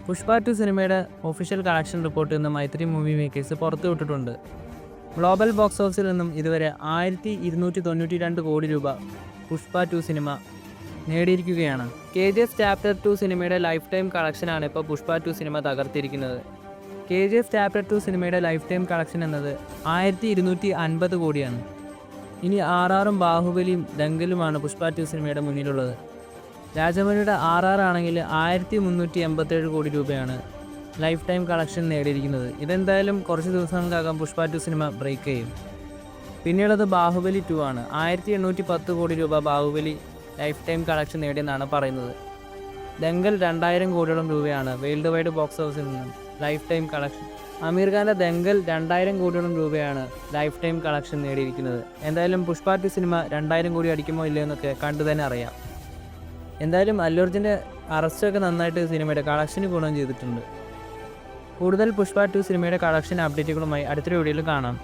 പുഷ്പ 2 സിനിമയുടെ official collection report ഇന്ന് മൈത്രി movie makers പുറത്തുവിട്ടിട്ടുണ്ട്. Global box ഓഫീസിൽ നിന്നും ഇതുവരെ 1292 കോടി രൂപ പുഷ്പ 2 സിനിമ നേടിയിരിക്കുകയാണ്. KGF ചാപ്റ്റർ 2 സിനിമയുടെ ലൈഫ് ടൈം കളക്ഷനാണ് ഇപ്പോൾ പുഷ്പ 2 സിനിമ തകർത്തിരിക്കുന്നത്. KGF ചാപ്റ്റർ 2 സിനിമയുടെ ലൈഫ് ടൈം കളക്ഷൻ എന്നത് 1250 കോടിയാണ്. ഇനി RRഉം ബാഹുബലിയും ദംഗലുമാണ് പുഷ്പ 2 സിനിമയുടെ മുന്നിലുള്ളത്. രാജമൗലിയുടെ RR ആണെങ്കിൽ 1387 കോടി രൂപയാണ് ലൈഫ് ടൈം കളക്ഷൻ നേടിയിരിക്കുന്നത്. ഇതെന്തായാലും കുറച്ച് ദിവസങ്ങൾക്കകം പുഷ്പ 2 സിനിമ ബ്രേക്ക് ചെയ്യും. പിന്നീടുള്ളത് ബാഹുബലി 2 ആണ്. 1810 കോടി രൂപ ബാഹുബലി ലൈഫ് ടൈം കളക്ഷൻ നേടിയെന്നാണ് പറയുന്നത്. ദംഗൽ 2000 കോടിയോളം രൂപയാണ് വേൾഡ് വൈഡ് ബോക്സ് ഓഫീസിൽ നിന്നും ലൈഫ് ടൈം കളക്ഷൻ. ആമിർ ഖാൻ്റെ ദംഗൽ 2000 കോടിയോളം രൂപയാണ് ലൈഫ് ടൈം കളക്ഷൻ നേടിയിരിക്കുന്നത്. എന്തായാലും പുഷ്പ 2 സിനിമ 2000 കോടി അടിക്കുമോ ഇല്ലയോ എന്നൊക്കെ കണ്ടു തന്നെ അറിയാം. എന്തായാലും അല്ലു അർജുൻ്റെ അറസ്റ്റൊക്കെ നന്നായിട്ട് സിനിമയുടെ കളക്ഷന് ഗുണം ചെയ്തിട്ടുണ്ട്. കൂടുതൽ പുഷ്പ 2 സിനിമയുടെ കളക്ഷൻ അപ്ഡേറ്റുകളുമായി അടുത്തൊരു വീഡിയോയിൽ കാണാം.